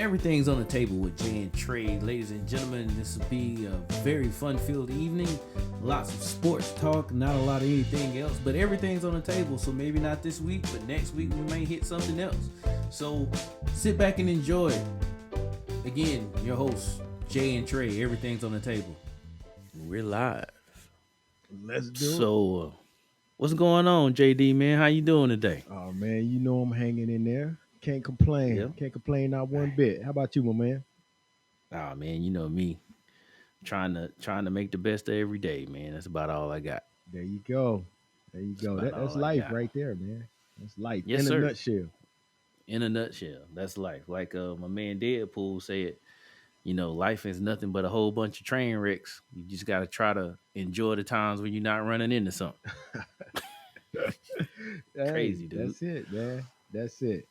Everything's on the table with Jay and Trey. Ladies and gentlemen, this will be a very fun-filled evening. Lots of sports talk, not a lot of anything else, but everything's on the table. So maybe not this week, but next week we may hit something else. So sit back and enjoy it. Again, your hosts, Jay and Trey. Everything's on the table. We're live. Let's do it. So, what's going on, JD, man? How you doing today? Oh man, you know I'm hanging in there. Can't complain. Yep. Can't complain not one bit. How about you, my man? Oh man, you know me. Trying to make the best of every day, man. That's about all I got. There you go. There you go. About That's all I life got. right there, man. That's life Yes, in sir. a nutshell. In a nutshell, that's life. Like my man Deadpool said, life is nothing but a whole bunch of train wrecks. You just got to try to enjoy the times when you're not running into something. Hey, Crazy, dude. that's it, man. That's it.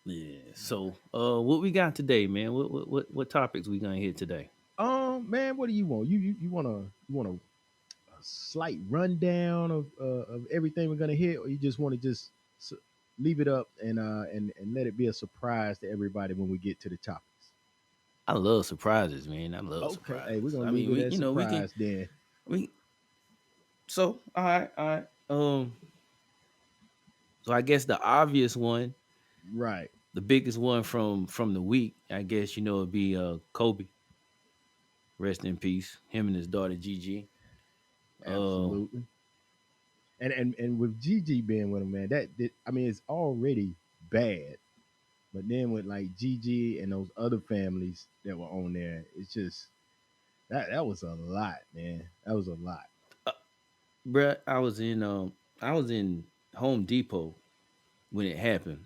Yeah. So, what we got today, man? What topics we gonna hit today? Man, what do you want? You want a slight rundown of everything we're gonna hit, or you just want to just s- leave it up and let it be a surprise to everybody when we get to the topics? I love surprises, man. I love Okay, hey, we're surprises. gonna I leave mean, it as we can surprise then. we. So, all right, all right. So I guess the obvious one, Right. the biggest one from the week, I guess it'd be Kobe. Rest in peace. Him and his daughter Gigi. Uh, Absolutely. And with Gigi being with him, man, I mean, it's already bad. But then with like Gigi and those other families that were on there, it's just that was a lot, man. That was a lot. uh, bruh, I was in Home Depot when it happened.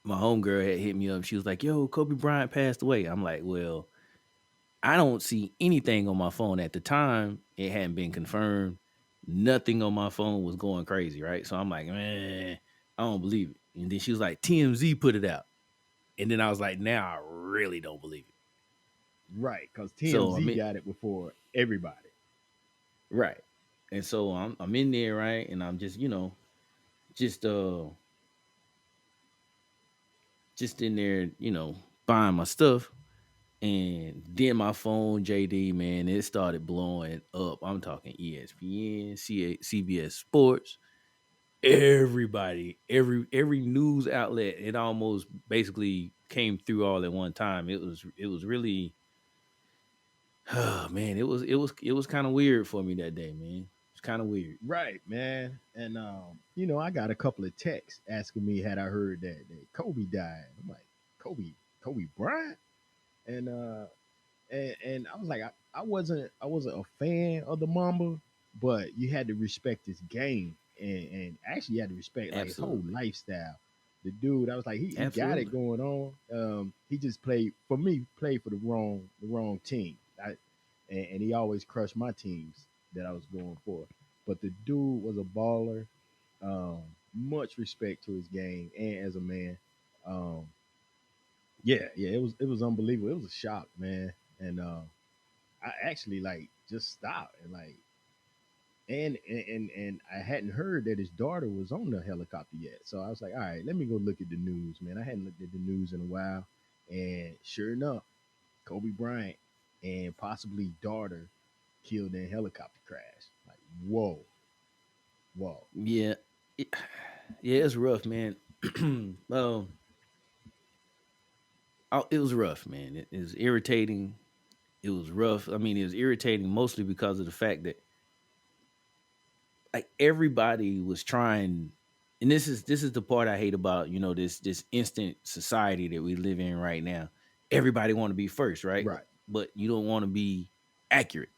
My homegirl had hit me up. She was like, "Yo, Kobe Bryant passed away." I'm like, "Well, I don't see anything on my phone at the time. It hadn't been confirmed. Nothing on my phone was going crazy, right?" So I'm like, "Man, I don't believe it." And then she was like, "TMZ put it out," and then I was like, "Now I really don't believe it." Right, because So TMZ got it before everybody. right, and so I'm in there, right, and I'm just just in there, buying my stuff. And then my phone, JD, man, it started blowing up. I'm talking ESPN, CBS Sports, everybody, every news outlet. It almost basically came through all at one time. It was really, oh man, it was kind of weird for me that day, man. It's kind of weird. Right, man. And I got a couple of texts asking me had I heard that Kobe died. I'm like, Kobe Bryant? And and I was like, I wasn't a fan of the Mamba, but you had to respect his game, and actually you had to respect like his whole Absolutely, lifestyle. The dude, I was like, he got it absolutely. going on. He just played for the wrong team. And he always crushed my teams that I was going for. But the dude was a baller. Um, much respect to his game and as a man. Um, yeah, it was unbelievable. It was a shock, man. And I actually like just stopped and like and I hadn't heard that his daughter was on the helicopter yet. So I was like, all right, let me go look at the news, man. I hadn't looked at the news in a while, and sure enough, Kobe Bryant and possibly daughter killed in a helicopter crash. Like, whoa, whoa. Yeah, it, yeah, it's rough, man. It was rough, man. It was irritating. It was rough. I mean, it was irritating mostly because of the fact that like everybody was trying, and this is the part I hate about this instant society that we live in right now. Everybody want to be first, right? Right. But you don't want to be accurate.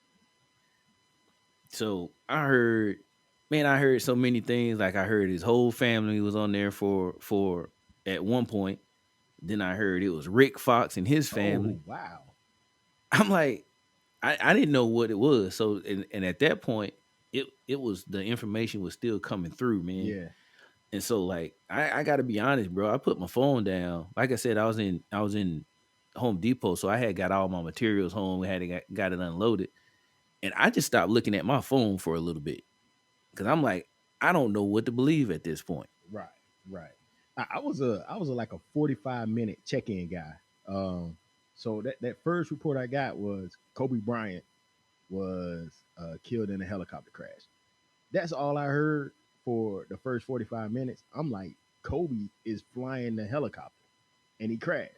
So I heard so many things. Like I heard his whole family was on there for at one point. Then I heard it was Rick Fox and his Oh family. wow. I'm like, I didn't know what it was. So and at that point, it was the information was still coming through, man. Yeah. And so like I gotta be honest, bro. I put my phone down. Like I said, I was in Home Depot, so I had got all my materials home. We had got it unloaded, and I just stopped looking at my phone for a little bit because I'm like, I don't know what to believe at this point. Right. Right. I, I was like a 45-minute check-in guy. So that first report I got was Kobe Bryant was killed in a helicopter crash. That's all I heard for the first 45 minutes. I'm like, Kobe is flying the helicopter and he crashed.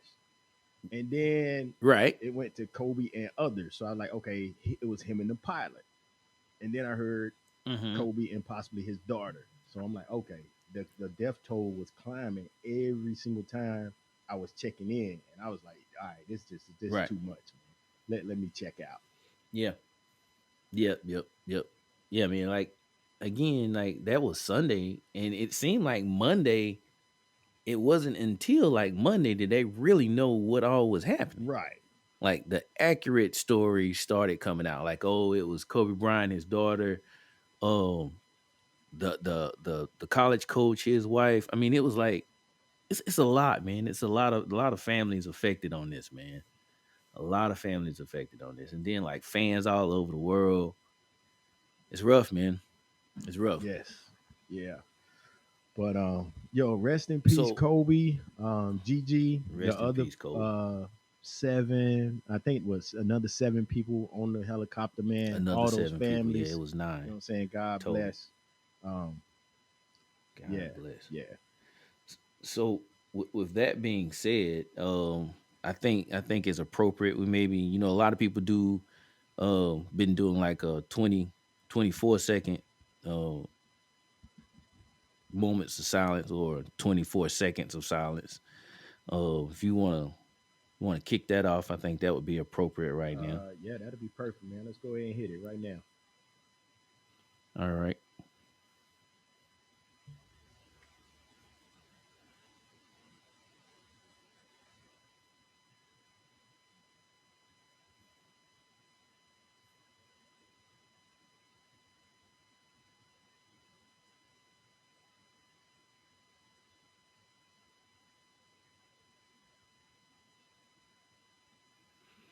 And then Right. it went to Kobe and others. So I was like, okay, it was him and the pilot. And then I heard Mm-hmm. Kobe and possibly his daughter. So I'm like, okay, the death toll was climbing every single time I was checking in, and I was like, all right, this is Right. too much, man. Let me check out. Yeah. Yep. Yep. Yep. Yeah, man. Like again, like that was Sunday, and it seemed like Monday. It wasn't until like Monday did they really know what all was happening. Right. Like the accurate story started coming out. Like, oh, it was Kobe Bryant, his daughter, um, the college coach, his wife. I mean, it was like it's a lot, man. It's a lot of families affected on this, man. A lot of families affected on this, and then like fans all over the world. It's rough, man. It's rough. Yes. Yeah. But yo, rest in peace, So Kobe. GG, the rest in other peace, Kobe. seven, I think it was another seven people on the helicopter, man. Another All those 7 people. Yeah, it families. was You know what 9 I'm saying? God total. bless. Um, yeah, God bless. yeah. So with that being said, I think it's appropriate. We maybe a lot of people do been doing like a 24 second uh moments of silence or 24 seconds of silence. If you want to kick that off, I think that would be appropriate right now. Yeah, that'll be perfect, man. Let's go ahead and hit it right now. All right.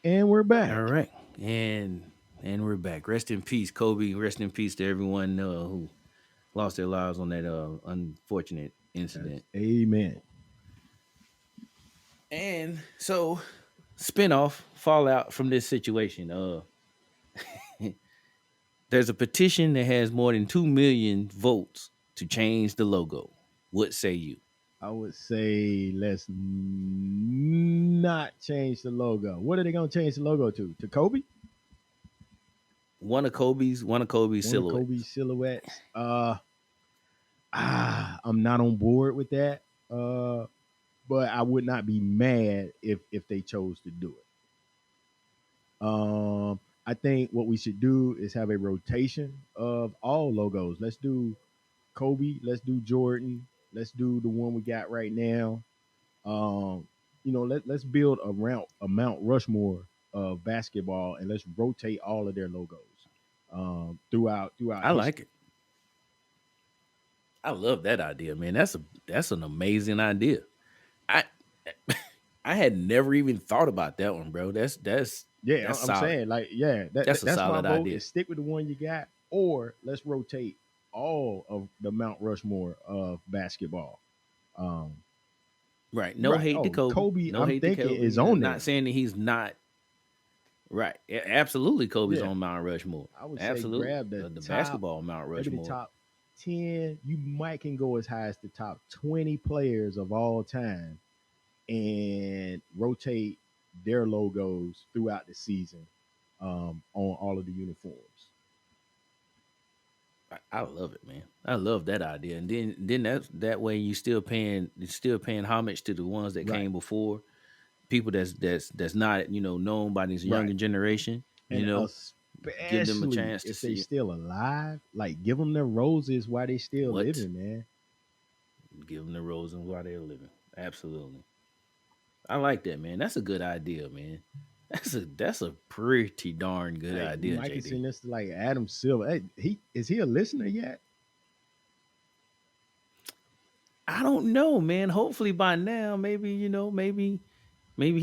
And we're All back. right. And we're back. Rest in peace, Kobe. Rest in peace to everyone who lost their lives on that unfortunate That's incident. amen. And so, spinoff fallout from this situation. There's a petition that has more than 2 million votes to change the logo. What say you? I would say let's not change the logo. What are they gonna change the logo to? To Kobe? One of Kobe's One of silhouettes. Kobe's silhouettes. I'm not on board with that. But I would not be mad if they chose to do it. I think what we should do is have a rotation of all logos. Let's do Kobe. Let's do Jordan. Let's do the one we got right now. Um, let's build a Mount Rushmore of basketball, and let's rotate all of their logos throughout I like history. it. I love that idea, man. That's an amazing idea. I I had never even thought about that one, bro. Yeah, That's I'm solid. saying like yeah, That's a that's my solid vote. idea. Is stick with the one you got, or let's rotate all of the Mount Rushmore of basketball. Um, Right. No right. hate to Oh, Kobe. Kobe, No I'm hate to thinking is Kobe. on Not there. saying that he's not right. Absolutely, Kobe's Yeah, on Mount Rushmore. I would say Absolutely, grab the the top, basketball Mount maybe the Rushmore. top 10. You might can go as high as the top 20 players of all time and rotate their logos throughout the season on all of the uniforms. I love it, man. I love that idea. And then that way you're still paying homage to the ones that Right, came before, people that's not known by this right. younger generation. And Give them a especially chance to if they see it. still alive, like give them their roses while they still What? living, man. Give them the roses while they're living. Absolutely. I like that, man. That's a good idea, man. That's a pretty darn good Hey, we idea, might can JD. send this to like Adam Silver. Hey, he is he a listener yet? I don't know, man. Hopefully by now, maybe maybe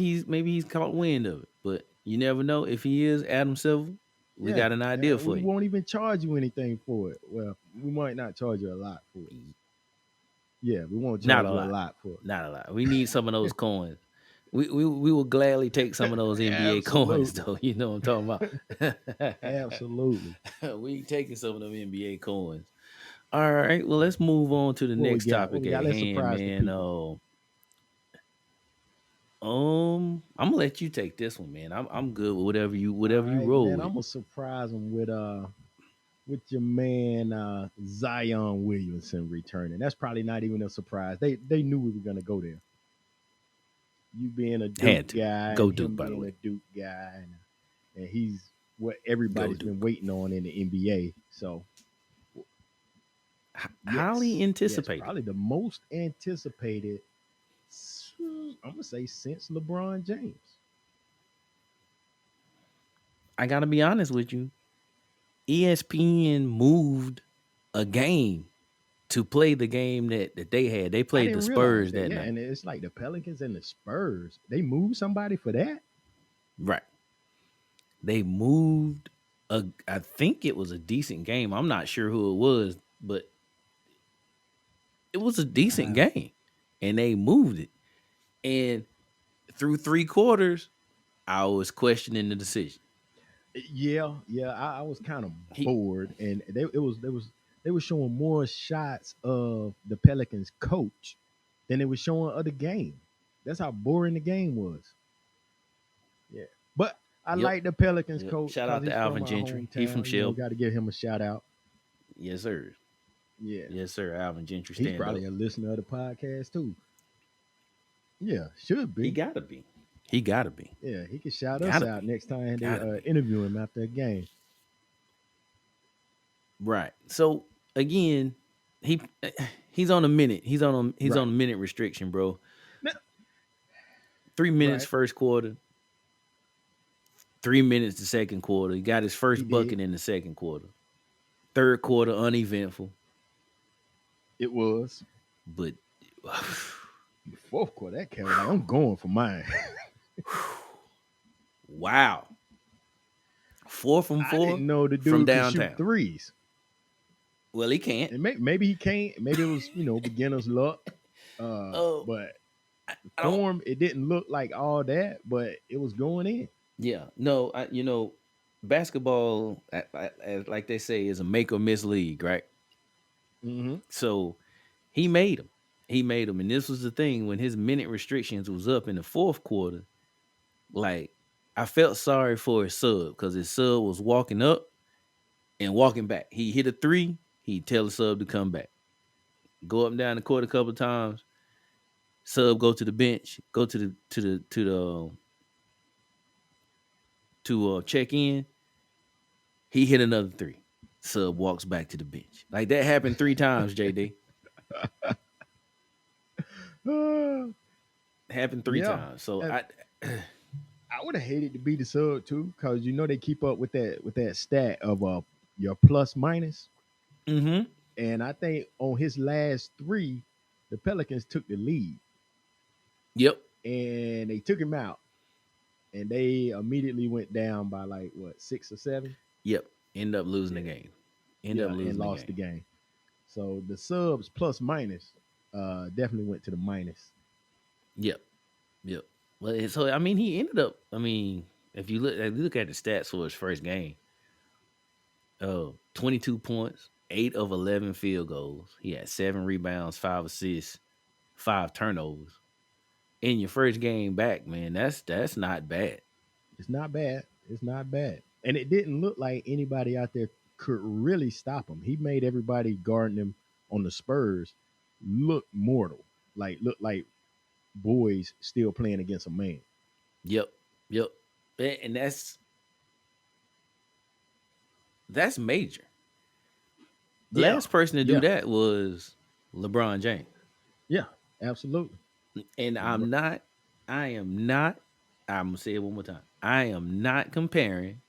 he's caught wind of it. But you never know. If he is Adam Silver, we Yeah, got an idea we for you. won't even charge you anything for it. Well, we might not charge you a lot for it. Yeah, we won't Not charge a you a lot. lot for Not a lot. We need some of those coins. We will gladly take some of it. those NBA coins Absolutely. though. You know what I'm talking Absolutely. about. We taking some of them NBA coins. All right. Well, let's move on to the What we next got? What topic we at got? Let's hand, surprise the man. people. I'm gonna let you take this one, man. I'm good with All whatever you right, roll man. with. I'm gonna surprise them with your man Zion Williamson returning. That's probably not even a surprise. They knew we were gonna go there. You being a Duke Had to guy go and Duke, him by the being way. a Duke guy, and he's what Go everybody's been Duke. waiting on in the NBA. So Highly yes, anticipated. probably the most anticipated. I'm gonna say since LeBron James. I gotta be honest with you. ESPN moved a game to play the game that they had. They I played the didn't realize Spurs that. that Yeah, night. and it's like the Pelicans and the Spurs. They moved somebody for that. Right. They moved I think it was a decent game. I'm not sure who it was, but it was a decent Wow. game. And they moved it. And through 3 quarters, I was questioning the decision. Yeah. I was kind of He bored, and they were showing more shots of the Pelicans coach than they were showing of the game. That's how boring the game was. Yeah, but I Yep. like the Pelicans Yep. coach Shout because out to he's from Alvin our Gentry. He from hometown. Shelby. Got to give him a shout out. Yes, sir. Yeah, Yes, sir. Alvin Gentry, he's stand probably up. a listener of the podcast too. Yeah, should He be. gotta be. He gotta be. Yeah, he can shout us Gotta out be. next time they Gotta be. interview him after a game. Right. So again, he he's on a minute. He's on Right, a minute restriction, bro. N- 3 minutes right. first quarter, 3 minutes the second quarter. He got his He first did. bucket in the second quarter. Third quarter uneventful, It was but the fourth quarter. That came like I'm going for mine. wow. 4 from I 4 didn't know the from dude could shoot downtown. threes. Well, he can't. And maybe he can't. Maybe it was beginner's luck. Oh, But I don't. form it didn't look like all that, but it was going in. Yeah, no. Basketball, like they say, is a make or miss league, right? Mm-hmm. So he made him. He made him, and this was the thing when his minute restrictions was up in the fourth quarter. Like I felt sorry for his sub because his sub was walking up and walking back. He hit a three. He tell the sub to come back, go up and down the court a couple of times. Sub go to the bench, go to check in. He hit another three. Sub walks back to the bench. Like that happened 3 times. JD happened three Yeah. times. So And I. I would have hated to be the sub too, because they keep up with that stat of your plus minus. Mm-hmm. And I think on his last three, the Pelicans took the lead Yep. and they took him out. And they immediately went down by like what, 6 or 7? Yep. End up losing the Yeah. game. End up Yeah, and losing the lost the game. game. So the subs plus minus definitely went to the minus. Yep. Yep. Well, so I mean, he ended up. I mean, if you look at the stats for his first game, 22 points, 8 of 11 field goals. He had 7 rebounds, 5 assists, 5 turnovers in your first game back. Man, that's not bad. It's not bad. It's not bad. And it didn't look like anybody out there could really stop him. He made everybody guarding him on the Spurs look mortal. Like look like boys still playing against a man. Yep. Yep. And that's major. The Yeah. last person to do Yeah. that was LeBron James. Yeah. Absolutely. And LeBron. I am not, I'm gonna say it one more time. I am not comparing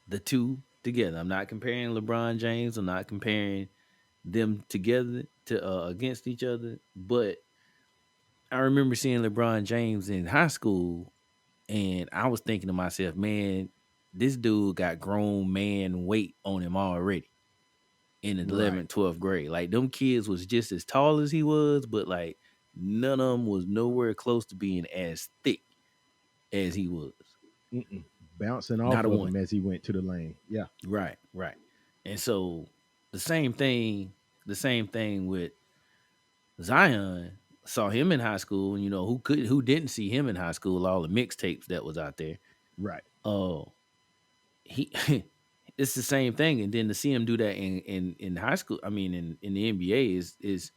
the two together. I'm not comparing LeBron James. I'm not comparing them together to against each other. But I remember seeing LeBron James in high school, and I was thinking to myself, man, this dude got grown man weight on him already. in the Right. 11th, 12th grade. Like them kids was just as tall as he was, but like none of them was nowhere close to being as thick as he was. Mm-mm. Bouncing Not off a of one. him as he went to the lane. Yeah. Right, right. And so the same thing, the same thing with Zion. Saw him in high school, and who didn't see him in high school, all the mixtapes that was out there. Right. Oh, he it's the same thing. And then to see him do that in high school, I mean in the NBA is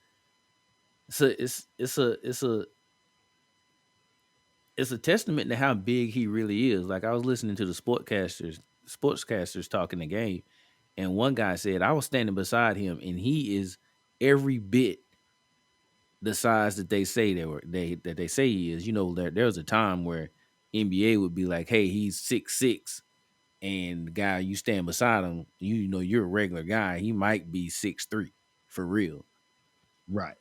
it's a testament to how big he really is. Like I was listening to the sportscasters talking the game, and one guy said I was standing beside him, and he is every bit the size that they say they say he is. There was a time where NBA would be like, "Hey, he's 6'6", and the guy you stand beside him, you're a regular guy. He might be 6'3" for real. Right.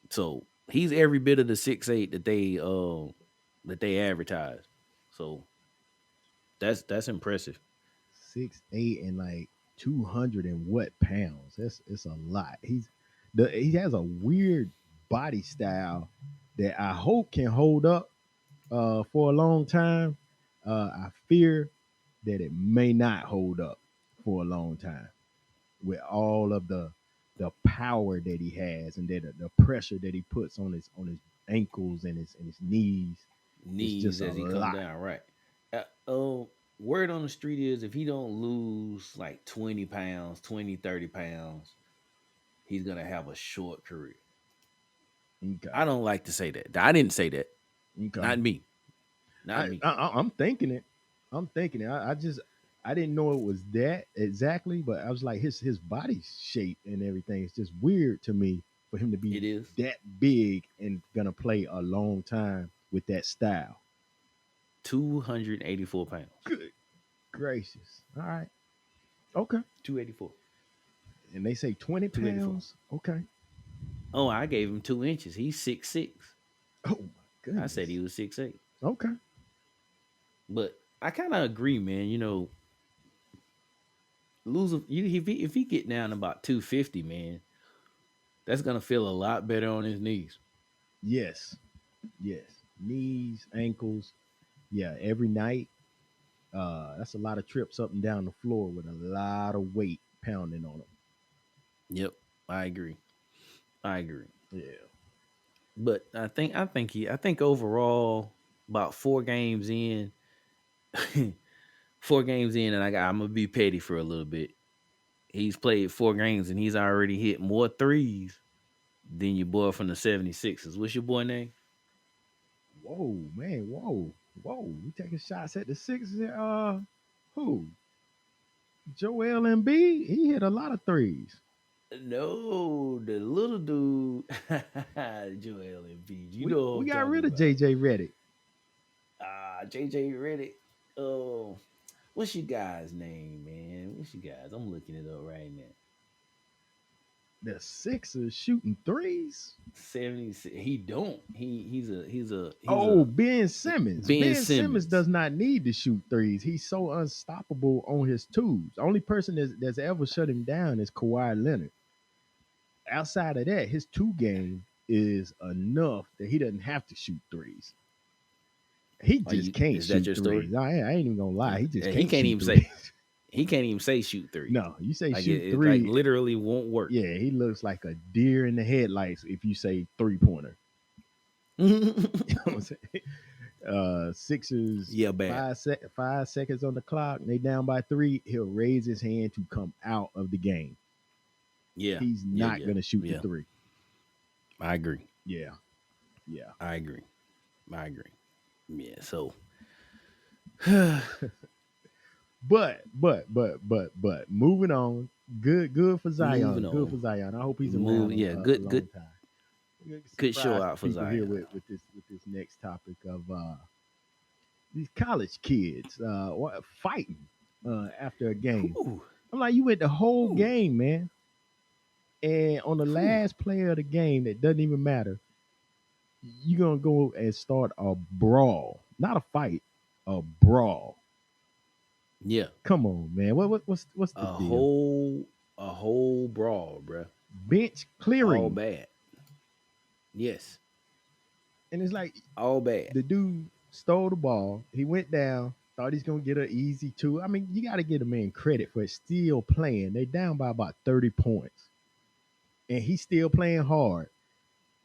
So he's every bit of the 6'8" that they advertise. So that's impressive. 6'8" and like 200 and what pounds. It's a lot. He has a weird body style that I hope can hold up for a long time. I fear that it may not hold up for a long time with all of the power that he has and that the pressure that he puts on his ankles and his knees. It's Knees just a as he come lot. down, right? Word on the street is if he don't lose like 20 pounds, 20, 30 pounds, he's gonna have a short career. Okay. I don't like to say that. I didn't say that. Okay. Not me. Not me. I'm thinking it. I'm thinking it. I didn't know it was that exactly, but I was like his body shape and everything is just weird to me for him to be It is that big and gonna play a long time with that style. 284 pounds. Good gracious. All right. Okay. 284. And they say 20 284. pounds. Okay. Oh, I gave him 2 inches. He's 6'6". Oh my I said he goodness. was 6'8". Okay. But I kind of agree, man. If he get down about 250, man, that's gonna feel a lot better on his knees. Yes. Yes. Knees, ankles. Yeah. Every night. That's a lot of trips up and down the floor with a lot of weight pounding on them. Yep, I agree. I agree. Yeah. But I think overall about 4 games in, 4 games in, and I'm gonna be petty for a little bit. He's played 4 games and he's already hit more threes than your boy from the 76ers. What's your boy name? Whoa, man. Whoa. Whoa. We taking shots at the Sixers. Who? Joel Embiid. He hit a lot of threes. No, the little dude, Joel Embiid. You We know who we I'm got talking rid of about. JJ Redick. JJ Reddick. Oh, what's your guy's name, man? What's your guys? I'm looking it up right now. The Sixers shooting threes. 76. He don't. He's a Oh, Ben Simmons. Ben Ben Simmons Simmons. does not need to shoot threes. He's so unstoppable on his twos. The only person that's ever shut him down is Kawhi Leonard. Outside of that, his two game is enough that he doesn't have to shoot threes. He Are just you? can't Is that shoot your story? threes. I ain't even gonna lie. He just He can't can't shoot even say. threes. He can't even say shoot three. No, you say Like shoot like three. literally won't work. Yeah, he looks like a deer in the headlights if you say 3-pointer. You know what I'm saying? Sixers Yeah, bad. 5 seconds on the clock. They down by 3. He'll raise his hand to come out of the game. Yeah, He's yeah, not yeah, gonna shoot the yeah. 3. I agree. Yeah, yeah. I agree. I agree. Yeah. So But moving on. Good for moving Zion. Good for on. Zion. I hope he's Move. around Yeah. a Good. long Good. time. We're gonna Good show surprise out some for people here Zion. with this next topic of these college kids fighting after a game. Whew, I'm like, you went the whole whew, game, man, and on the whew. last play of the game, that doesn't even matter. You're gonna go and start a brawl, not a fight, a brawl. Yeah. Come on, man. What's the A deal? whole a whole brawl, bruh. bench All clearing. bad. Yes, And it's like all bad. the dude stole the ball. He went down, thought he's gonna get an easy two. I mean, you got to give the man credit for still playing. They down by about 30 points, and he's still playing hard.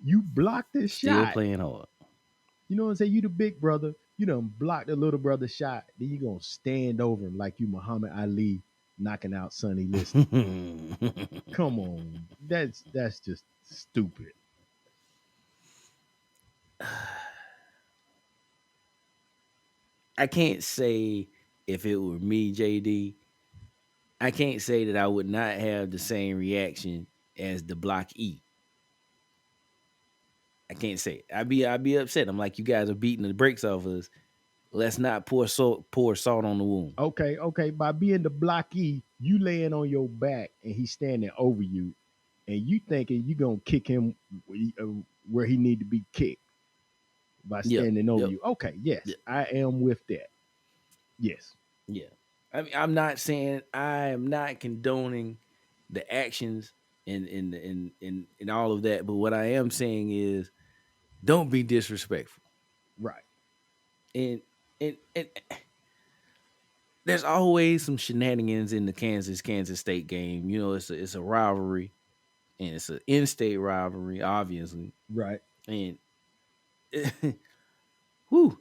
You blocked this Still shot. playing hard. You know what I'm saying? You the big brother. You done blocked the little brother shot. Then you gonna stand over him like you Muhammad Ali knocking out Sonny Liston. Come on, that's just stupid. I can't say if it were me, JD. I can't say that I would not have the same reaction as the Block E. I can't say it. I'd be upset. I'm like, you guys are beating the brakes off us. Let's not pour salt on the wound. Okay, okay. By being the blockee, you laying on your back and he's standing over you, and you thinking you gonna kick him where he need to be kicked by Yep, standing over yep, you. Okay, yes, yep, I am with that. Yes, yeah. I mean, I'm not saying I am not condoning the actions and all of that, but what I am saying is don't be disrespectful. right. And there's always some shenanigans in the Kansas State game. You know, it's a rivalry and it's an in-state rivalry, obviously. Right. And whew,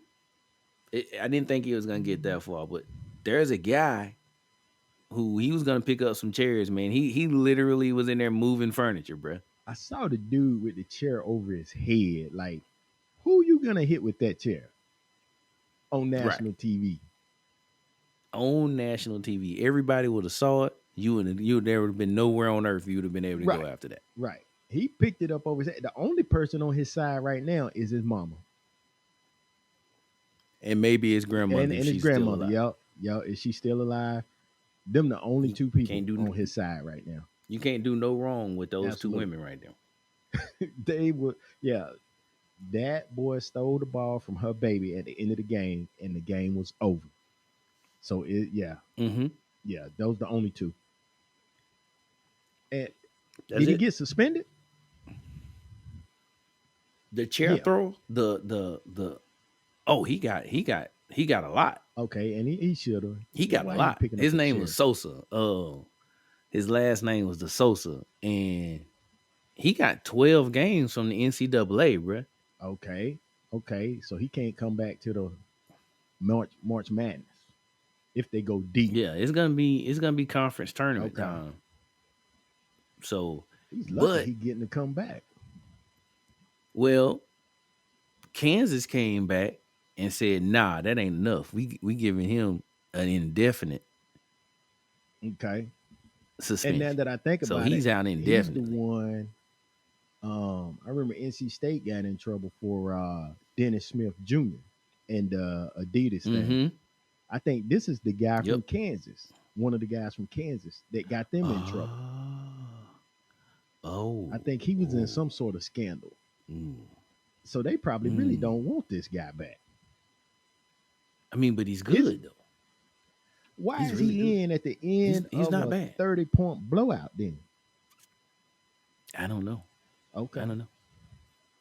I didn't think he was gonna get that far, but there's a guy who he was gonna pick up some chairs, man. He literally was in there moving furniture, bruh. I saw the dude with the chair over his head. Like, who you gonna hit with that chair on Right. national TV? On national TV. Everybody would have saw it. You would never have been nowhere on earth you would have been able to go Right. after that. Right. He picked it up over his head. The only person on his side right now is his mama And maybe his grandmother if and his she's still grandmother. alive. Yep. Yep. Is she still alive? Them the only You two people can't do on his side right now. you can't do no wrong with those two Absolutely. women right there. They would, yeah. That boy stole the ball from her baby at the end of the game, and the game was over. So yeah, Mm-hmm. yeah, those the only two. And That's did he it. get suspended? The chair Yeah. throw, the oh, he got a lot. Okay, and he should have. He got a Why he lot. picking up His the name was chair? Sosa. His last name was the Sosa, and he got 12 games from the NCAA, bruh. Okay, okay, so he can't come back to the March Madness if they go deep. Yeah, it's gonna be conference tournament Okay, time. So, he's lucky but he getting to come back. well, Kansas came back and said, "Nah, that ain't enough. We giving him an indefinite Okay, and now suspension, that I think so about it, he's out he's the indefinitely." one. I remember NC State got in trouble for Dennis Smith Jr. and Adidas thing. Mm-hmm. I think this is the guy from Yep. Kansas, one of the guys from Kansas that got them in trouble. Oh. Oh. I think he was in Oh. some sort of scandal. Mm. So they probably really Mm. don't want this guy back. I mean, but he's Is good though. why He's is really good. he in at the He's end he's of not a bad. 30-point blowout then? I don't know. I Okay. don't know.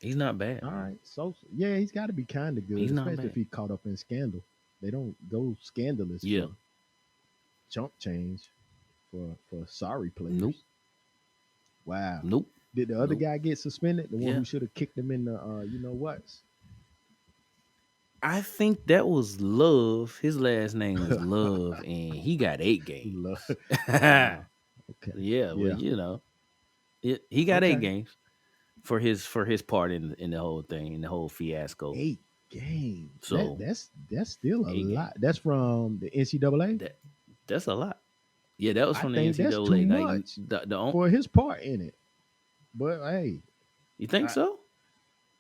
He's not bad, All man. right. So yeah, he's got to be kind of good, He's not especially if bad. he caught up in scandal. They don't go scandalous Yeah. for chump change for sorry Nope. players. Wow. Nope. Did the other Nope. guy get suspended? The one Yeah. who should have kicked him in the you know what? I think that was Love. His last name was Love, and he got 8 games. Love. Yeah, Wow. Okay. well, Yeah. he got eight Okay. games for his part in the whole thing, in the whole fiasco. 8 games. So That's still a 8 games. lot. That's from the NCAA. That that's a lot. Yeah, that was I from the think that's too NCAA. Like much the for his part in it. But hey, you think I, so?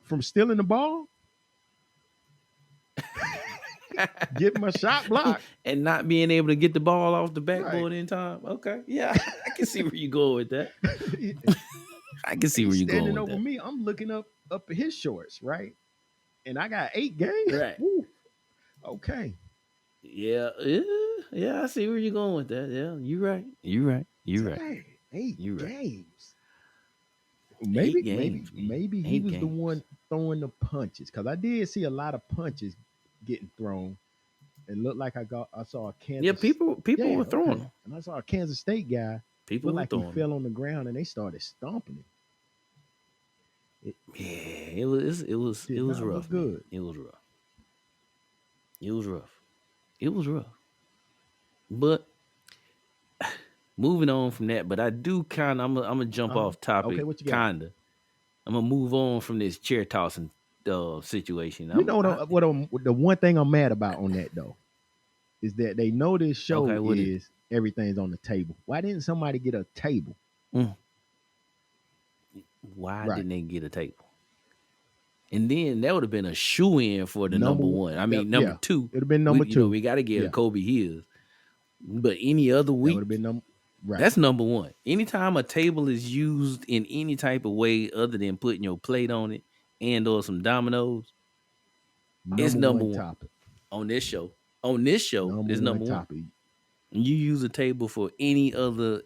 from stealing the ball, getting my shot blocked. And not being able to get the ball off the Right. backboard in time. Okay, yeah, I can see where you going with that. I can see where He's you going standing with over that. me. I'm looking up at his shorts, right? And I got 8 games. Right. Woo. Okay. Yeah, yeah, yeah. I see where you're going with that. Yeah, you right. You right. You right. Dang. Eight You're right. games. 8 Maybe, maybe, games, man. maybe he 8 was the games. one throwing the punches because I did see a lot of punches getting thrown. It looked like I saw a Yeah, Kansas. people Yeah, were throwing okay. them. And I saw a Kansas State guy People looked were like he throwing them. fell on the ground and they started stomping him. It Yeah, it was did not look rough, man. good. It was rough. It was rough. It was rough. But moving on from that, but I do kind of I'm gonna jump off Okay, topic what you got? kinda. I'm gonna move on from this chair tossing situation. You know what the one thing I'm mad about on that though is that they know this Okay, show what is it? is everything's on the table. Why didn't somebody get a table? Mm, why Right. didn't they get a table? And then that would have been a shoe in for the number one. I mean, number Yeah, two. it'd have been We number two. we got to give Yeah, Kobe his. But any other that would week, have been number right. that's number one. Anytime a table is used in any type of way other than putting your plate on it and or some dominoes, it's Number number one one topic. on this show. On this show, Number it's one number one. topic. You use a table for any other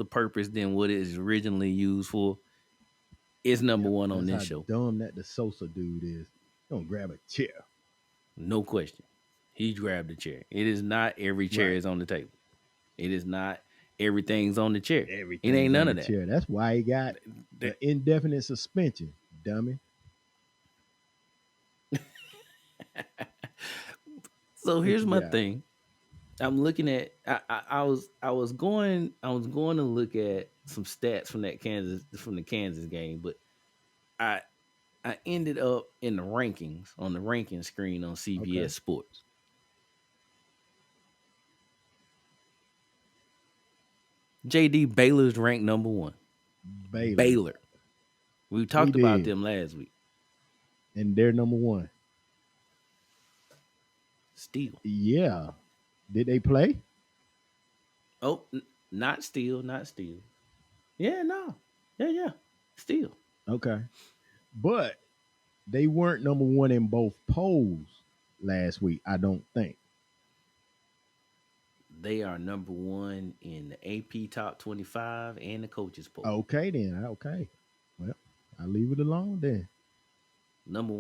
purpose than what it is originally used for. It's number Yep, one on that's this how show. dumb that the Sosa dude is. Don't grab a chair. No question. He grabbed the chair. It is not every chair Right. is on the table. It is not everything's on the chair. It ain't Everything's none on of the that. chair. That's why he got the That- indefinite suspension. Dummy. So What here's you my got? thing. I'm looking at. I was going to look at some stats from the Kansas game, but I I ended up in the rankings on the ranking screen on Okay. CBS Sports. JD Baylor's ranked number one. Baylor. Baylor. We We talked about did. them last week. And they're number one. Still. Yeah. Did they play? Oh, not still, not still. Yeah, no. Yeah. Still. Okay. But they weren't number one in both polls last week, I don't think. They are number one in the AP Top 25 and the coaches poll. Okay then. Okay. Well, I'll leave it alone then. Number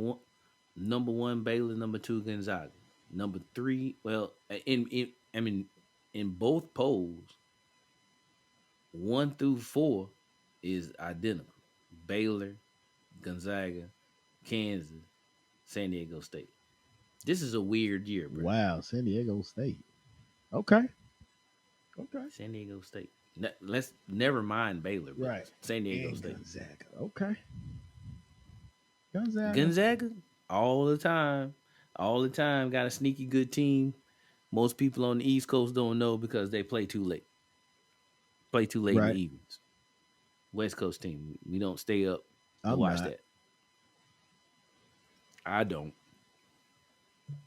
one Baylor, number two Gonzaga, number three. Well, in both polls, 1 through 4 is identical. Baylor, Gonzaga, Kansas, San Diego State. This is a weird year, bro. Wow, San Diego State. Okay. Okay. San Diego State. Let's never mind Baylor, but Right. San Diego And State. Gonzaga. Okay. Gonzaga. Gonzaga, all the time, got a sneaky good team. Most people on the East Coast don't know because they play too late. Play too late in the Right. evenings. West Coast team, we don't stay up to I'm watch not that. I don't.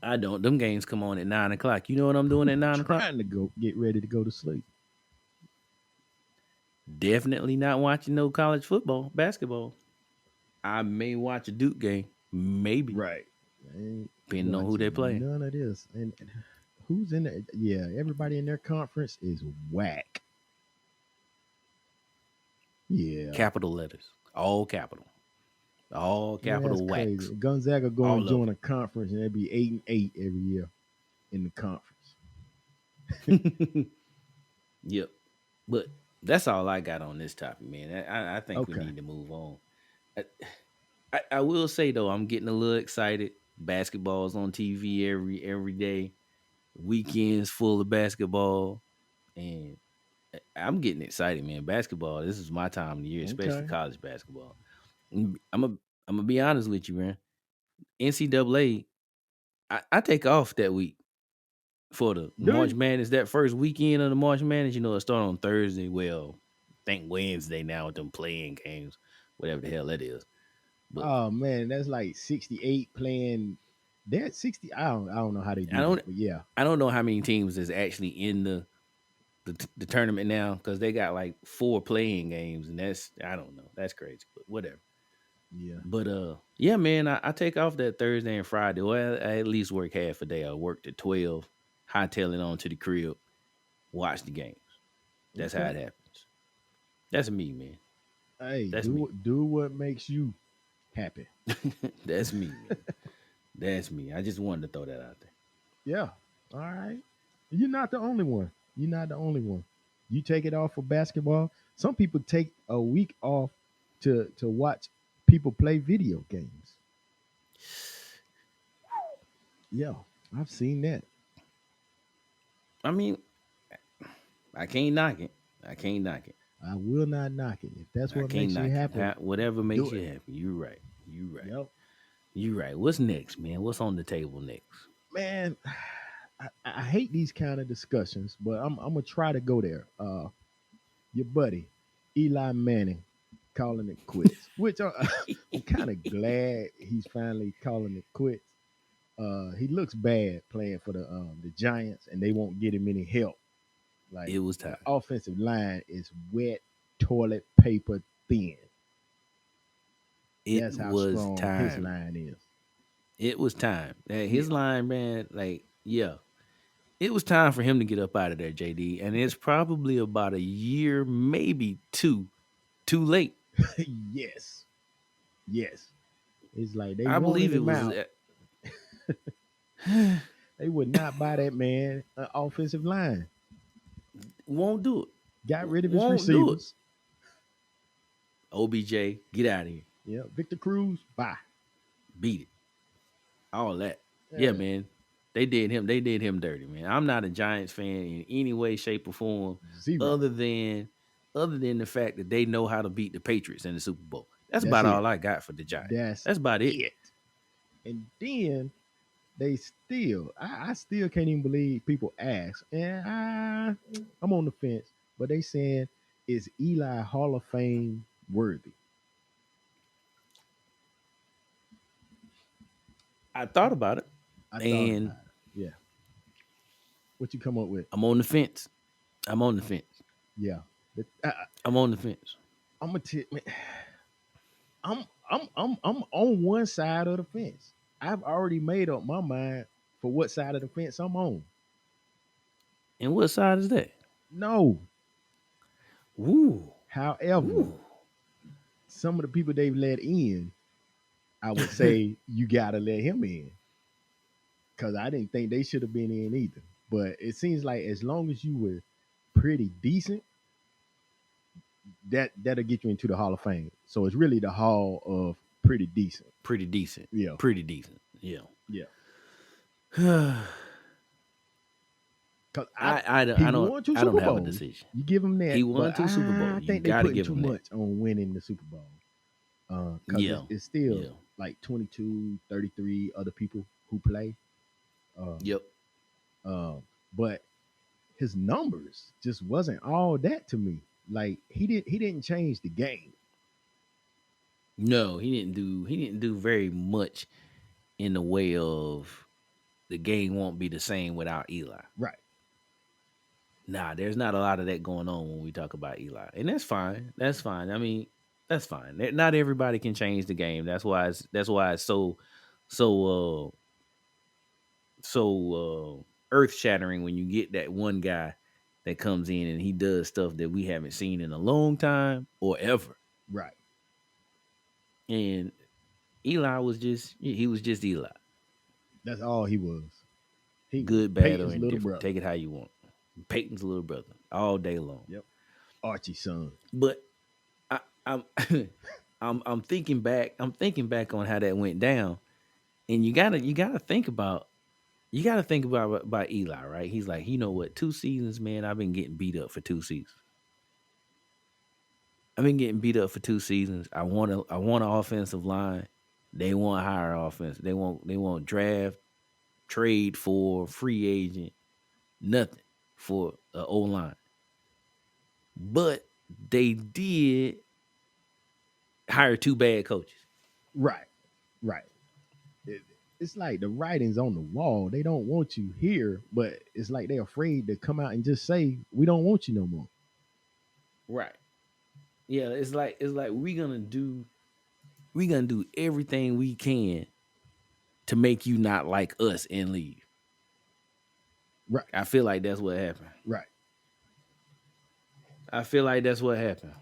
I don't. Them games come on at 9 o'clock. You know what I'm doing at 9 o'clock? trying to go get ready to go to sleep. Definitely not watching no college football, basketball. I may watch a Duke game, maybe, Right. Ain't depending on who they watching play. none of this. And who's in there? Yeah, everybody in their conference is whack. Yeah. Capital letters, all capital Yeah, that's wax. crazy. Gonzaga go All and of join a conference and they'd be 8-8 every year in the conference. them. Yep. But that's all I got on this topic, man. I think we Okay. need to move on. I, I will say though, I'm getting a little excited. Basketball's on TV every day. Weekends full of basketball, and I'm getting excited, man. Basketball. This is my time of the year, especially Okay. college basketball. I'm gonna be honest with you, man. NCAA. I take off that week for the Do March you? Madness. That first weekend of the March Madness, it start on Thursday. Well, I think Wednesday now with them playing games, whatever the hell that is. But Oh man, that's like 68 playing. They're at 60. I don't know how they I do don't that, but yeah. I don't know how many teams is actually in the tournament now because they got like 4 playing games, and that's I don't know. That's crazy, but whatever. Yeah. But yeah, man, I take off that Thursday and Friday. Well, I at least work half a day. I worked at 12, hightail it on to the crib, watch the games. That's how Okay. it happens. That's me, man. Hey, That's me. do what makes you happy. That's me, man. That's me. I just wanted to throw that out there. Yeah. All right. You're not the only one. You're not the only one. You take it off for basketball. Some people take a week off to watch people play video games. Yeah, I've seen that. I mean, I can't knock it. I can't knock it. I will not knock it. If that's I what can't makes you knock it. happy, Whatever makes do you it. happy. You right. You right. Yep. You right. What's next, man? What's on the table next? Man, I hate these kind of discussions, but I'm gonna try to go there. Your buddy Eli Manning calling it quits, which I'm kind of glad he's finally calling it quits. He looks bad playing for the Giants, and they won't get him any help. Like It was the time. offensive line is wet toilet paper thin. It That's how was strong his time. line is. It was time. Yeah, His line, man, like, yeah. It was time for him to get up out of there, JD. And it's probably about a year, maybe two, too late. yes, yes. It's like they I wanted believe it him was. out. They would not buy that man an offensive line. Won't do it. Got rid of his Won't do it. receivers. OBJ, get out of here. Yeah, Victor Cruz, bye. Beat it. All that. Yeah, Yeah, man. They did him. They did him dirty, man. I'm not a Giants fan in any way, shape, or form, zero. other than other than the fact that they know how to beat the Patriots in the Super Bowl. That's That's about it. all I got for the Giants. That's That's about it. it. And then they still, I still can't even believe people ask. And I'm on the fence, but they saying is Eli Hall of Fame worthy? I thought about it, I thought and about it. Yeah. What you come up with? I'm on the fence. I'm on the fence. Yeah. I'm on the fence. I'm gonna tell man, I'm on one side of the fence. I've already made up my mind for what side of the fence I'm on. And what side is that? No. Woo. However, Woo. some of the people they've let in, I would say you gotta let him in. Cause I didn't think they should have been in either. But it seems like as long as you were pretty decent, that'll get you into the Hall of Fame. So it's really the Hall of pretty decent. Pretty decent. Yeah. Pretty decent. Yeah. Yeah. I, Cause I he don't won two I don't Super have a Bowls. decision. You give him that, He won but two Super Bowl. I You think they gotta putting give too him that. much on winning the Super Bowl. Because Yeah. it's still Yeah. like 22, 33 other people who play. Um, Yep. but his numbers just wasn't all that to me. Like he didn't change the game. No, he didn't do very much in the way of the game won't be the same without Eli. Right. Nah, there's not a lot of that going on when we talk about Eli. And that's fine. That's fine. I mean, that's fine. Not everybody can change the game. That's why it's so earth shattering when you get that one guy that comes in and he does stuff that we haven't seen in a long time or ever. Right. And Eli was just he was just Eli. That's all he was. He was Good, bad, or Peyton's little indifferent. brother. Take it how you want. Peyton's little brother all day long. Yep. Archie's son. But I'm I'm thinking back. I'm thinking back on how that went down, and you gotta think about about Eli, right? He's like, you know what? 2 seasons, man. I've been getting beat up for 2 seasons. I've been getting beat up for 2 seasons. I want an offensive line. They want higher offense. They want draft, trade for free agent, nothing for the O line. But they did hire two bad coaches. Right. Right. It, it's like the writing's on the wall. They don't want you here, but it's like they're afraid to come out and just say, we don't want you no more. Right. Yeah, it's like we're gonna do everything we can to make you not like us and leave. Right. I feel like that's what happened. Right. I feel like that's what happened.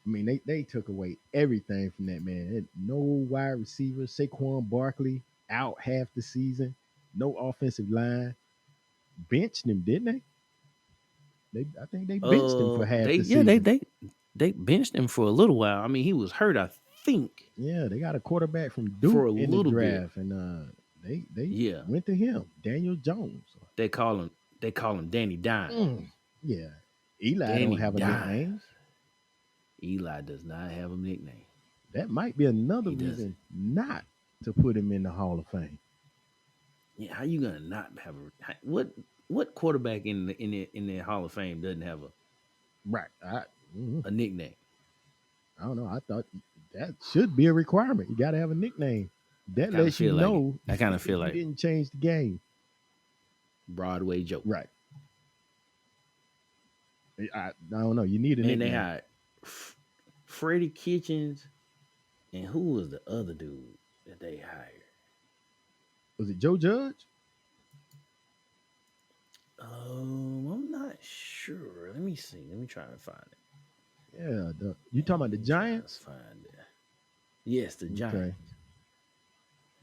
I mean, they took away everything from that man. No wide receiver. Saquon Barkley out half the season. No offensive line. Benched him, didn't they? I think they benched him for half They the yeah season. they benched him for a little while. I mean, he was hurt, I think, Yeah, they got a quarterback from Duke for a in the little bit. draft, and they Yeah, went to him, Daniel Jones. they call him Danny Dimes. Mm, yeah, Eli don't Danny have a Dimes. nickname. Eli does not have a nickname. That might be another He doesn't. reason not to put him in the Hall of Fame. Yeah, how you gonna not have what quarterback in the Hall of Fame doesn't have Right. Mhm. a nickname? I don't know. I thought that should be a requirement. You got to have a nickname. I That kind of lets you feel like it. know I kind of feel you like didn't change the game. Broadway joke. Right. I don't know. You need a Man, they nickname. hired Freddie Kitchens, and who was the other dude that they hired? Was it Joe Judge? I'm not sure. Let me see. Let me try to find it. Yeah. You talking about the Let me try to Giants? find it. Yes, the Okay. Giants.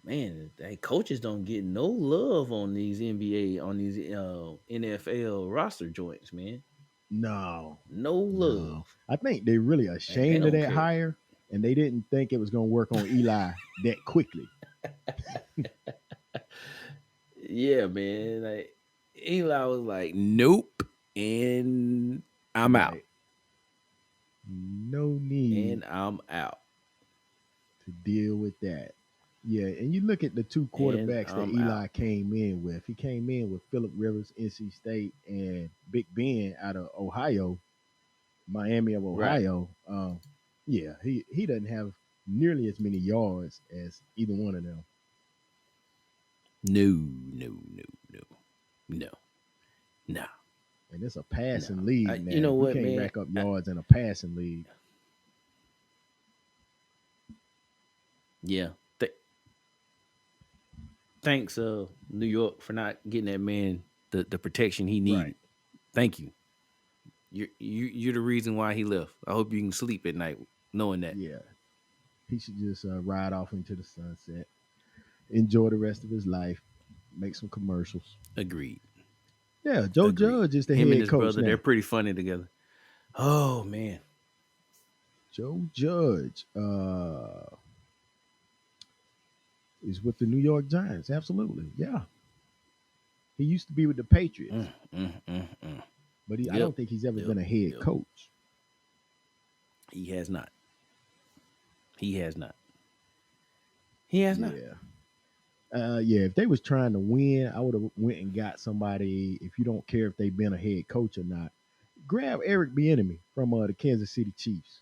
Man, they coaches don't get no love on these NBA on these NFL roster joints, man. No. No No. love. I think they really They ashamed of don't that care. hire, and they didn't think it was going to work on Eli that quickly. Yeah, man. Like Eli was like, nope, and I'm out, Right. No need and I'm out, to deal with that. Yeah, and you look at the two and quarterbacks that I'm out. Eli came in with. He came in with Phillip Rivers, NC State, and Big Ben out of Ohio, Miami of Right. Ohio. Yeah, he doesn't have nearly as many yards as either one of them. No, no, no, no, no, no, And it's a no. passing league You now. know You what, can't man? rack up yards in a passing league. Yeah. Thanks, New York, for not getting that man the protection he Right. needed. Thank you. You're the reason why he left. I hope you can sleep at night knowing that. Yeah. He should just ride off into the sunset, enjoy the rest of his life, make some commercials. Agreed. Yeah, Joe Agreed. Judge is the Him and head his coach brother, they're now. pretty funny together. Oh man. Joe Judge is with the New York Giants. Absolutely. Yeah. He used to be with the Patriots, Mm, mm, mm, mm. but I Yep. don't think he's ever Yep. been a head Yep. coach. He has not. He has not. He has not. Yeah. Yeah, if they was trying to win, I would have went and got somebody. If you don't care if they've been a head coach or not, grab Eric Bieniemy from the Kansas City Chiefs.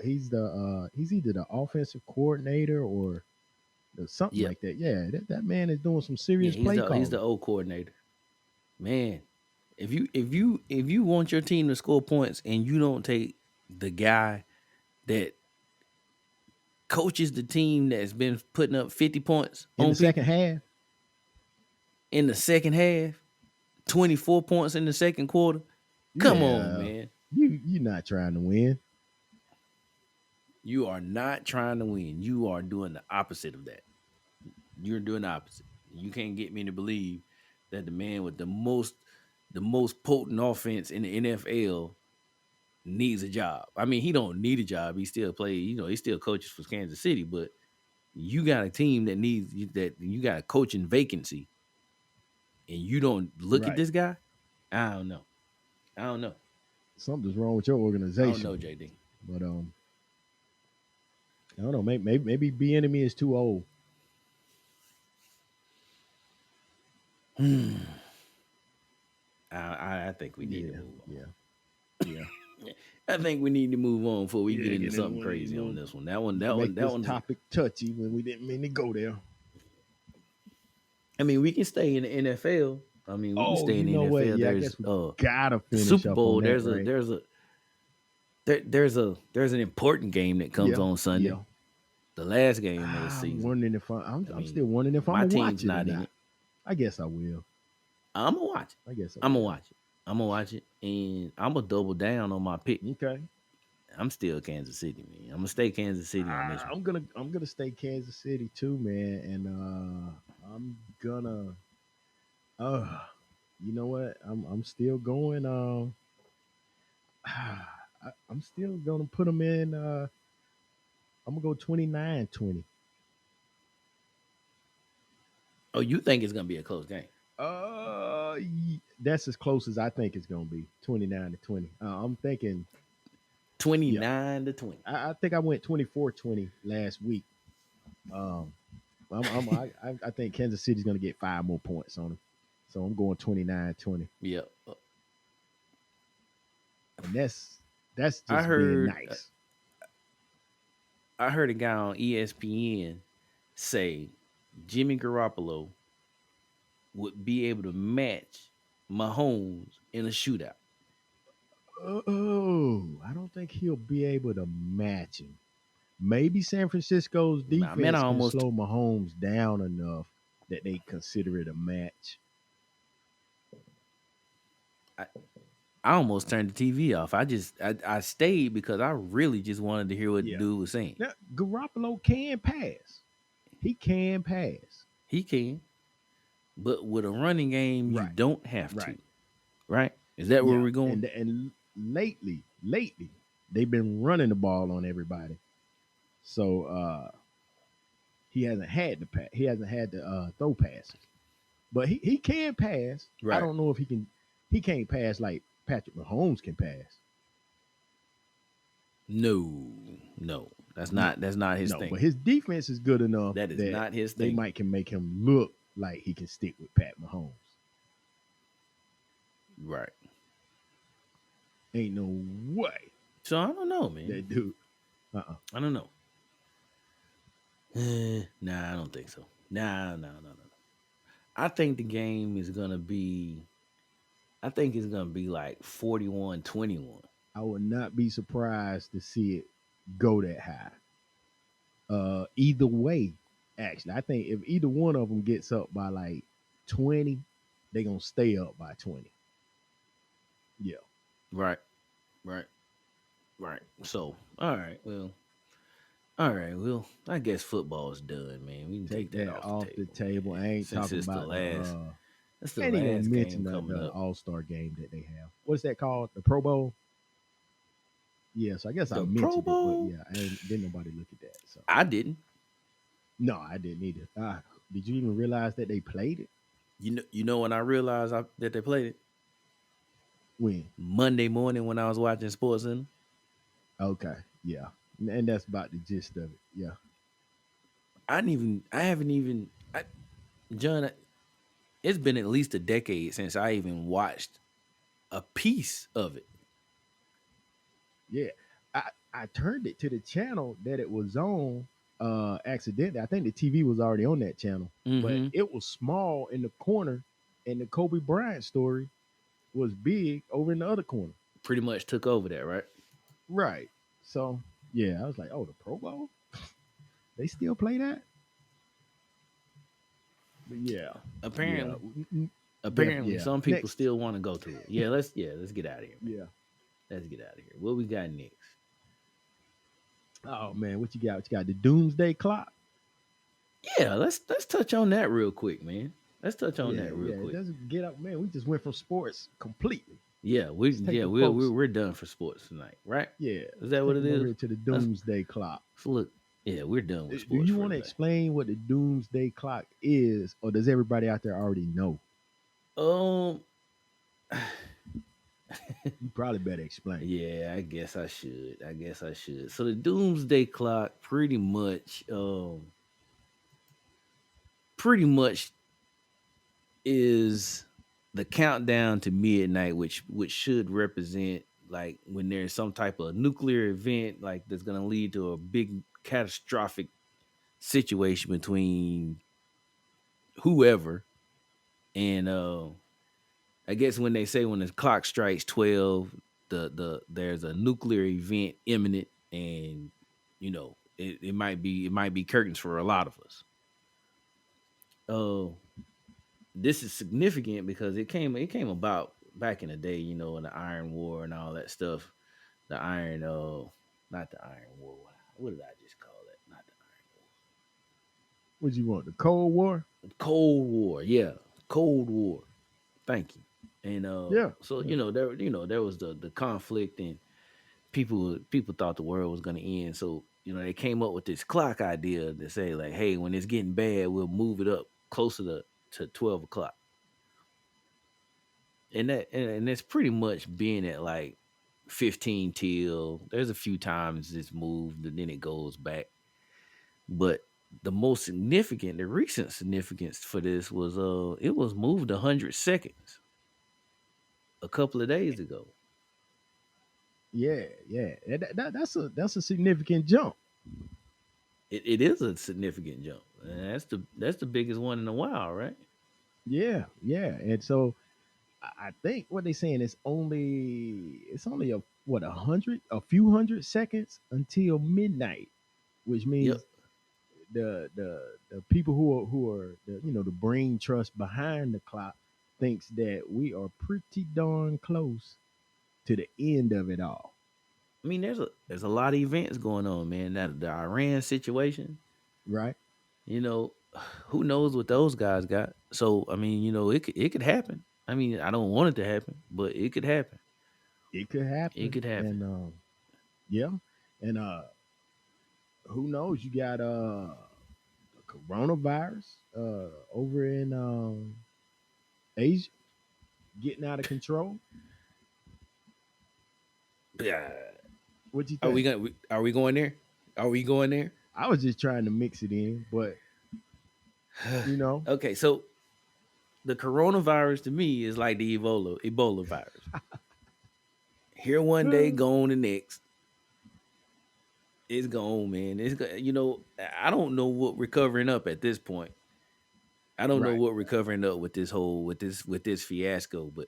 He's either the offensive coordinator or something Yep. like that. Yeah, that man is doing some Yeah, serious play he's the calling. old coordinator. Man, if you want your team to score points and you don't take the guy that coaches the team that's been putting up 50 points In the on second people half, in the second half, 24 points in the second quarter. Come on, yeah, man. you're not trying to win. You are not trying to win. You are doing the opposite of that. You're doing the opposite. You can't get me to believe that the man with the most potent offense in the NFL needs a job. I mean, he don't need a job. He still plays, he still coaches for Kansas City, but you got a team that needs that you got a coaching vacancy and you don't look at Right. this guy. I don't know. I don't know. Something's wrong with your I don't organization. know, JD. But I don't know. Maybe B enemy is too old. I think we need to Yeah, move on. yeah, yeah, I think we need to move on before we get yeah. into Get in something one of these crazy on little this one. That one, that one, make that this one's. topic touchy when we didn't mean to go there. I mean, we can stay in the NFL. I mean, we can Oh, stay you in the know what? NFL. Yeah, I There's guess we gotta the finish Super up on Bowl. that, There's a right? there's a there's an important game that comes Yeah, on Sunday. yeah. The last game of the I'm season. wondering if I I'm still mean, wondering if I'm my gonna team's watch it or not in not. it. I guess I will. I'm gonna watch it. I guess I I'm gonna will. watch it. I'm gonna watch it, and I'm gonna double down on my pick. Okay. I'm still Kansas City, man. I'm gonna stay Kansas City on this one. I'm gonna stay Kansas City too, man, and I'm gonna uh you know what? I'm still going. I'm still gonna put them in. I'm gonna go 29-20. Oh, you think it's gonna be a close game? That's as close as I think it's gonna be. 29-20. I'm thinking, yeah. 29-20. I think I went 24-20 last week. Um, I think Kansas City's gonna get 5 more points on them, so I'm going 29-20, Yeah. and that's I just being heard nice. I heard a guy on ESPN say Jimmy Garoppolo would be able to match Mahomes in a shootout. Oh, I don't think he'll be able to match him. Maybe San Francisco's Man, I defense can almost slow Mahomes down enough that they consider it a match. I, I almost turned the TV off. I stayed because I really just wanted to hear what the Yeah. dude was saying. Now, Garoppolo can pass. He can pass. He can, but with a running game, you Right. don't have Right. to. Right? Is that where Yeah. we're going? And lately, they've been running the ball on everybody. So he hasn't had the he hasn't had to throw passes. But he can pass. I Right. don't know if he can. He can't pass like Patrick Mahomes can pass. No, no, No, that's not his no. thing. But his defense is good enough That is that not his they thing. might can make him look like he can stick with Pat Mahomes. Right. Ain't no way So I don't know, man. that dude. Uh-uh. I don't know. Nah, I don't think so. Nah, no, no, no, no. I think the game is gonna be. I think it's gonna be like 41-21. I would not be surprised to see it go that high. Either way, actually, I think if either one of them gets up by like 20, they're gonna stay up by 20. Yeah. Right. Right. Right. So, all right. Well, all right. Well, I guess football's done, man. We can take Take that that off the off the table, table. I man. ain't Since talking it's the about the last, that's the I ain't even gonna last mention game coming the up. All Star game that they have. What's that called? The Pro Bowl. Yeah, so I guess I The Pro mentioned it, but Bowl. yeah, I ain't, didn't nobody look at that. So I didn't. no, I didn't either. Did you even realize that they played it? You know when I realized that they played it When? Monday morning when I was watching Sports Center. Okay, yeah, and that's about the gist of it. Yeah, I didn't even. I haven't even. John, it's been at least a decade since I even watched a piece of it. yeah. I I turned it to the channel that it was on accidentally. I think the TV was already on that channel, but Mm-hmm. it was small in the corner, and the Kobe Bryant story was big over in the other corner. Pretty much took over that, right? Right. So yeah, I was like, oh, the Pro Bowl? They still play that? But yeah, yeah, Apparently, apparently, yeah. some people Next, still want to go to it. Let's get out of here, man. yeah. Let's get out of here. What we got next? Oh man, what you got? What you got? The Doomsday Clock. Yeah, let's touch on that real quick, man. Let's touch on Yeah, that real yeah. It quick. doesn't get up, man. We just went from sports completely. Let's take the folks. we're done for sports tonight, right? Yeah, Is let's that what take it them over is? here to the Let's, Doomsday Clock. let's look. Yeah, we're done with Do sports you for want to today. explain what the Doomsday Clock is, or does everybody out there already know? Um, You probably better explain. yeah, I guess I should. So the Doomsday Clock pretty much is the countdown to midnight, which should represent like when there's some type of nuclear event like that's gonna lead to a big catastrophic situation between whoever. And I guess when they say when the clock strikes 12, there's a nuclear event imminent, and it might be curtains for a lot of us. Uh, this is significant because it came about back in the day, in the Iron War and all that stuff. The Iron Not the Iron War. What did I just call it? Not the What you want? The Cold War? Cold War. Yeah, Cold War. Thank you. And Yeah. so Yeah. there was the conflict, and people thought the world was gonna end. So they came up with this clock idea to say like, hey, when it's getting bad, we'll move it up closer to 12 o'clock, and it's pretty much been at like 15 till. There's a few times it's moved and then it goes back, but the recent significance for this was it was moved 100 seconds a couple of days ago. Yeah. Yeah. That's a significant jump. It is a significant jump. And that's the biggest one in a while, right? Yeah. Yeah. And so I think what they're saying is it's only a few hundred seconds until midnight, which Yep. means the people who are the brain trust behind the clock thinks that we are pretty darn close to the end of it all, I mean, there's a lot of events going on, man. That the Iran situation, right? you know, who knows what those guys got? So I mean, it could happen. I mean, I don't want it to happen, but it could happen. It could It happen, could happen. and yeah, and who knows? You got the coronavirus over in Asia getting out of control. Yeah. What you Are we think? going? Are we going there? Are we going there? I was just trying to mix it in, but you know, Okay, so the coronavirus to me is like the Ebola virus. Here one day, gone the next. It's gone, man. I don't know what we're covering up at this point. I don't know right? what we're covering up with this whole with this fiasco, but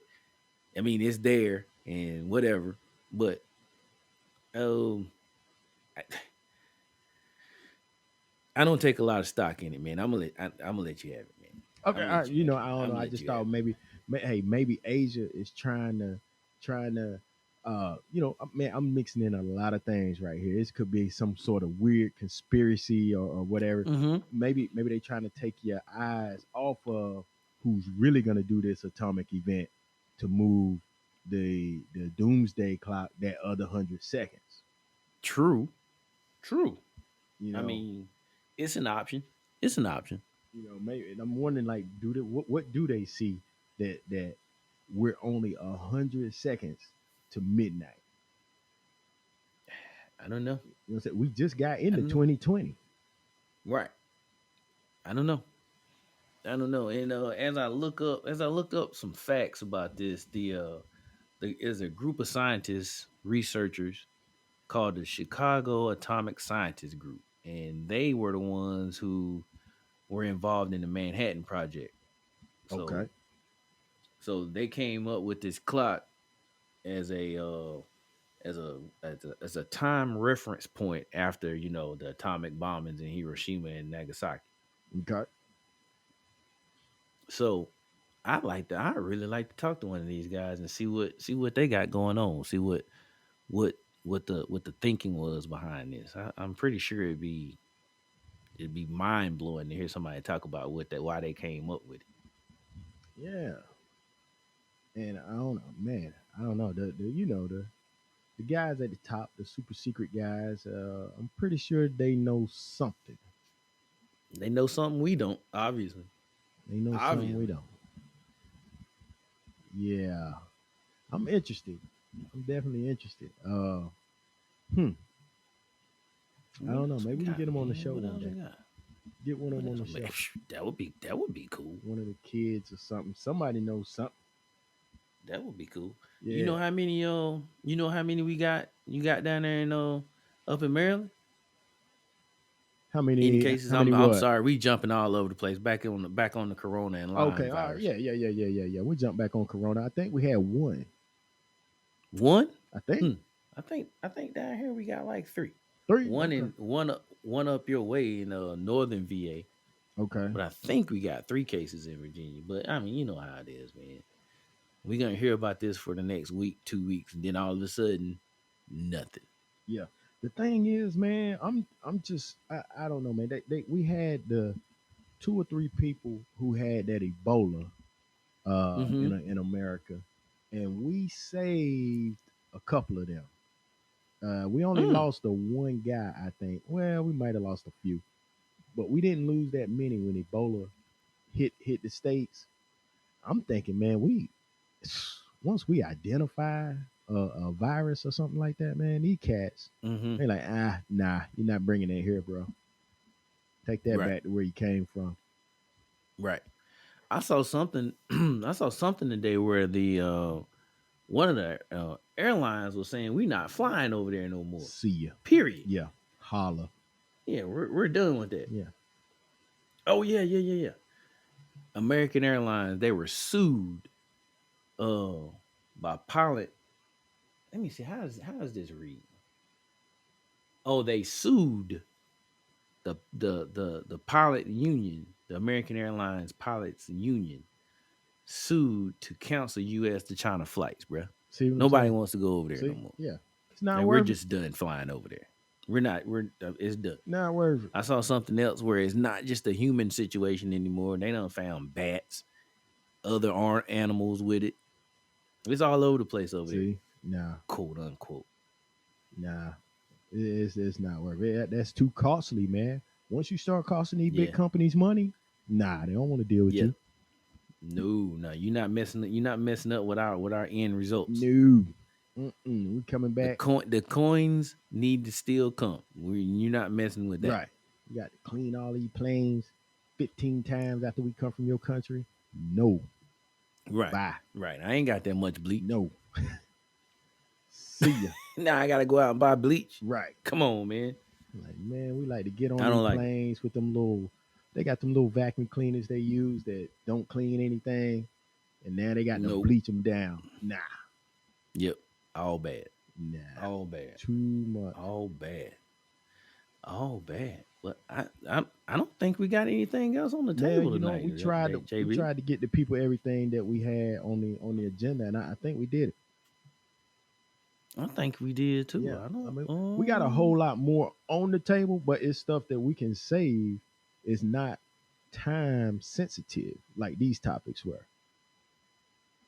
I mean it's there and whatever. But um, I, I don't take a lot of stock in it, man. I'm gonna let you have it, man. I'm Okay, gonna let you have I it. don't I'm know. gonna I let just you have thought it. maybe Asia is trying to man, I'm mixing in a lot of things right here. This could be some sort of weird conspiracy or whatever. Mm-hmm. Maybe they trying to take your eyes off of who's really gonna do this atomic event to move the doomsday clock that other 100 seconds. True. True. You I know, mean, it's an option. It's an option. maybe, and I'm wondering like, what do they see that we're only 100 seconds to midnight? I don't know. You know what I'm saying? We just got I into don't know. 2020. Right. I don't know. I don't know. And as I look up some facts about this, there's a group of scientists, researchers called the Chicago Atomic Scientists Group, and they were the ones who were involved in the Manhattan Project. Okay. So, so they came up with this clock as a time reference point after the atomic bombings in Hiroshima and Nagasaki. Okay. So I really like to talk to one of these guys and see what they got going on. See what what the thinking was behind this. I'm pretty sure it'd be mind blowing to hear somebody talk about why they came up with it. Yeah. And I don't know, man. I don't know. The guys at the top, the super secret guys, I'm pretty sure they know something. They know something we don't, obviously. They know something we Obviously. don't. Yeah. I'm interested. I'm definitely interested. Hmm. I What don't know. else we Maybe we can got, get them on the man? show What one else we day. got? Get one of What them on else? the Man, show. that would be cool. One of the kids or something. Somebody knows something. That would be cool. You Yeah. know how many we got you got down there in up in Maryland? How Any many? cases? How many? I'm What? sorry, we jumping all over the place. Back on the corona and Lyme Okay. All right. virus. Yeah. Yeah. Yeah. Yeah. Yeah. Yeah. We jump back on Corona. I think we had one. One? I think Hmm. I think down here we got like three. three. One Okay. in one up your way in northern VA. Okay. But I think we got three cases in Virginia. But I mean, you know how it is, man. We're gonna hear about this for the next week, 2 weeks, and then all of a sudden, nothing. Yeah. The thing is, man, I'm just I don't know, man. We had the two or three people who had that Ebola Mm-hmm. in America, and we saved a couple of them. We only Mm. lost the one guy, I think. Well, we might have lost a few, but we didn't lose that many when Ebola hit the states. I'm thinking, man, we once we identify a virus or something like that, man, these cats, Mm-hmm. they like, nah, you're not bringing it here, bro. Take that Right. back to where you came from. Right. I saw something. I saw something today where the one of the airlines was saying we not flying over there no more. See ya. Period. Yeah, holla. Yeah, we're done with that. Yeah. Oh yeah, yeah, yeah, yeah. American Airlines, they were sued uh by pilot. Let me see, how does this read? Oh, they sued the pilot union, the American Airlines pilots union, sued to cancel US to China flights, bruh. See what I'm Nobody saying? wants to go over there no See? more. Yeah. It's not And we're worth it. just done flying over there. We're not. We're it's done. Not worth it. I saw something else where it's not just a human situation anymore. They done found bats, other animals with it. It's all over the place over there, See? Nah, quote unquote. nah. It's not worth it. That's too costly, man. Once you start costing these big Yeah, companies money, nah, they don't want to deal with yeah. you. No, no, you're not messing. You're not messing up with our end results. No. We coming back. The coins need to still come. You're not messing with that. Right. You got to clean all these planes 15 times after we come from your country. No. Right, Bye. right. I ain't got that much bleach. No. See ya. Now I gotta go out and buy bleach. Right. Come on, man. Like, man, we like to get on I these don't like it. planes with them little, they got them little vacuum cleaners they use that don't clean anything. And now they got to Nope. bleach them down. Nah. Yep. All bad. Nah. All bad. Too much. All bad. All bad. But I don't think we got anything else on the Man, table you know, tonight, we JB. tried to get the people everything that we had on the agenda, and I think we did it. I think we did too. Yeah, I I don't. mean, we got a whole lot more on the table, but it's stuff that we can save. It's not time sensitive like these topics were.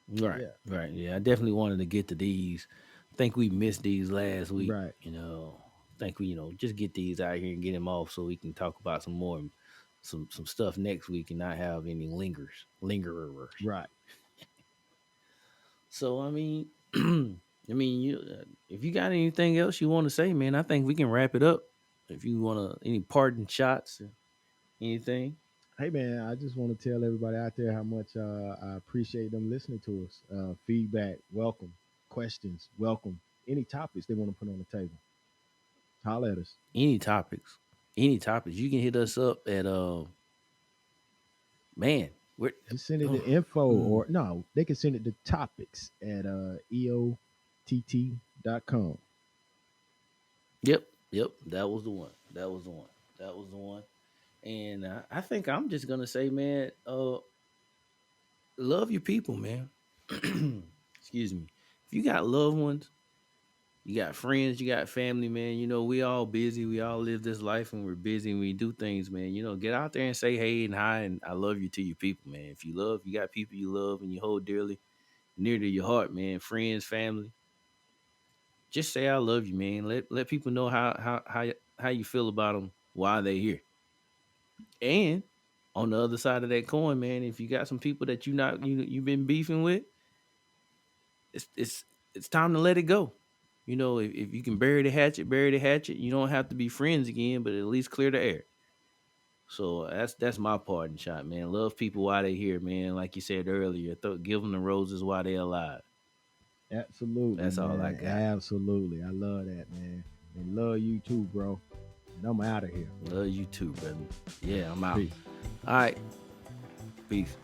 Right. Yeah, Right. Yeah. I definitely wanted to get to these. I think we missed these last week. right. Think we just get these out here and get them off so we can talk about some more some stuff next week and not have any lingerers. Right. So I mean, I mean, if you got anything else you want to say, man, I think we can wrap it up. If you want to any parting shots or anything, Hey man, I just want to tell everybody out there how much I appreciate them listening to us. Feedback, welcome. Questions, welcome. Any topics they want to put on the table, holler at us. any topics, you can hit us up at man, we're Just send it to oh, info mm, or no, they can send it to topics at eott.com. yep, that was the one, that was the one, and I think I'm just gonna say, man, love your people, man. Excuse me. If you got loved ones, you got friends, you got family, man. We all busy. We all live this life and we're busy and we do things, man. Get out there and say hey and hi and I love you to your people, man. If you got people you love and you hold dearly near to your heart, man, friends, family, just say I love you, man. Let people know how you feel about them while they're here. And on the other side of that coin, man, if you got some people that you've been beefing with, it's it's it's time to let it go. If you can bury the hatchet, bury the hatchet. You don't have to be friends again, but at least clear the air. So that's my parting shot, man. Love people while they here, man. Like you said earlier, give them the roses while they alive. Absolutely, That's all I man. got. Absolutely. I love that, man. And love you too, bro. And I'm out of here. Love you too, brother. Yeah, I'm out. Peace. All right, peace.